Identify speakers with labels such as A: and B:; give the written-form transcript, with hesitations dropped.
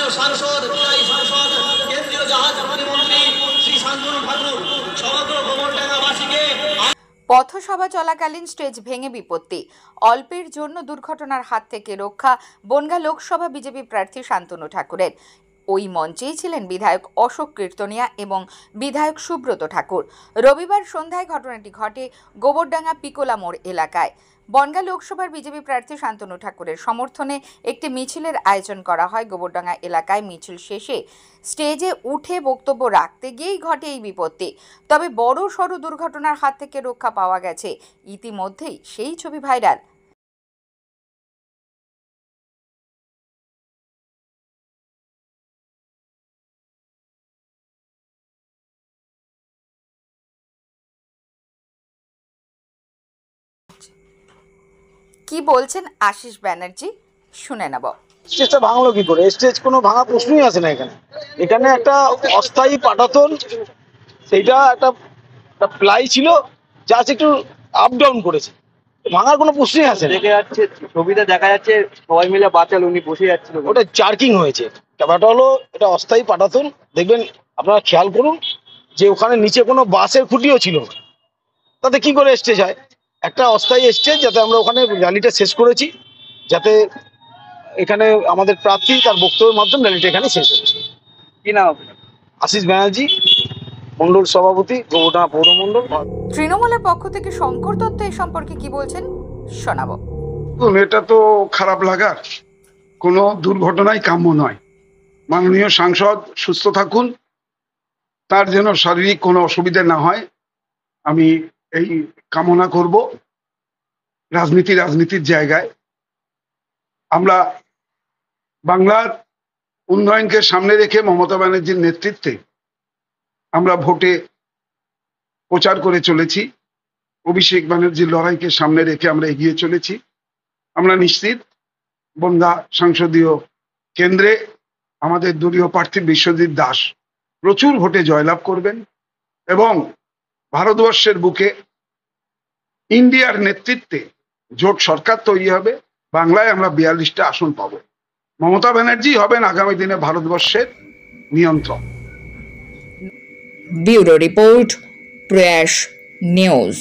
A: মাননীয় সাংসদ বিদায়ী সাংসদ কেন্দ্রীয় জাহাজ প্রতিমন্ত্রী শ্রী শান্তনু ঠাকুর সমগ্র গোবরডাঙ্গাবাসীকে।
B: পথসভা চলাকালীন স্টেজ ভেঙে বিপত্তি, অল্পের জন্য দুর্ঘটনার হাত থেকে রক্ষা বনগাঁ লোকসভা বিজেপি প্রার্থী শান্তনু ঠাকুরের। ওই মঞ্চেই ছিলেন বিধায়ক অশোক কীর্তনিয়া এবং বিধায়ক সুব্রত ঠাকুর। রবিবার সন্ধ্যায় ঘটনাটি ঘটে গোবরডাঙ্গা পিকোলা মোড় এলাকায়। বনগাঁ লোকসভার বিজেপি প্রার্থী শান্তনু ঠাকুরের সমর্থনে একটি মিছিলের আয়োজন করা হয় গোবরডাঙ্গা এলাকায়। মিছিল শেষে স্টেজে উঠে বক্তব্য রাখতে গিয়েই ঘটে এই বিপত্তি। তবে বড় সড় দুর্ঘটনার হাত থেকে রক্ষা পাওয়া গেছে। ইতিমধ্যেই সেই ছবি ভাইরাল। কি বলছেন আশিস ব্যানার্জি, শুনে নেব।
C: স্টেজটা ভাঙলো কি করে? স্টেজ কোনো ভাঙা প্রশ্নই আসে না। এখানে একটা অস্থায়ী পাটাতন, সেইটা একটা প্লাই ছিল, যা একটু আপ ডাউন করেছে, ভাঙার কোনো প্রশ্নই আসে না।
D: দেখা যাচ্ছে, ছবিতে দেখা যাচ্ছে সবাই মিলে বাঁচাল, উনি বসে যাচ্ছিল,
C: ওটা জার্কিং হয়েছে। ব্যাপারটা হলো এটা অস্থায়ী পাটাতন, দেখবেন আপনারা খেয়াল করুন যে ওখানে নিচে কোনো বাসের খুঁটিও ছিল না, তাতে কি করে স্টেজ হয়? একটা অস্থায়ী স্টেজ, যাতে আমরা ওখানে র্যালিটা শেষ করেছি, যাতে এখানে আমাদের প্রার্থী তার বক্তব্যের মাধ্যমে র্যালিটা এখানে শেষ হয়েছে।
D: কি নাম?
C: আশিস ব্যানার্জি, মন্ডল সভাপতি, গোবরডাঙ্গা পৌরমন্ডল।
B: তৃণমূলের পক্ষ থেকে শঙ্কর দত্ত এ সম্পর্কে কি বলছেন শোনাবো।
E: এটা তো খারাপ লাগার, কোনো দুর্ঘটনাই কাম্য নয়। মাননীয় সাংসদ সুস্থ থাকুন, তার যেন শারীরিক কোনো অসুবিধা না হয়, আমি এই কামনা করব। রাজনীতির জায়গায় আমরা বাংলার উন্নয়নকে সামনে রেখে মমতা ব্যানার্জির নেতৃত্বে আমরা ভোটে প্রচার করে চলেছি। অভিষেক ব্যানার্জির লড়াইকে সামনে রেখে আমরা এগিয়ে চলেছি। আমরা নিশ্চিত বনগাঁ সংসদীয় কেন্দ্রে আমাদের দলীয় প্রার্থী বিশ্বজিৎ দাস প্রচুর ভোটে জয়লাভ করবেন এবং ভারতবর্ষের বুকে ইন্ডিয়ার নেতৃত্বে জোট সরকার তৈরি হবে। বাংলায় আমরা 42টা আসন পাব। মমতা ব্যানার্জি হবেন আগামী দিনে ভারতবর্ষের নিয়ন্ত্রক।
F: ব্যুরো রিপোর্ট, প্রয়াস নিউজ।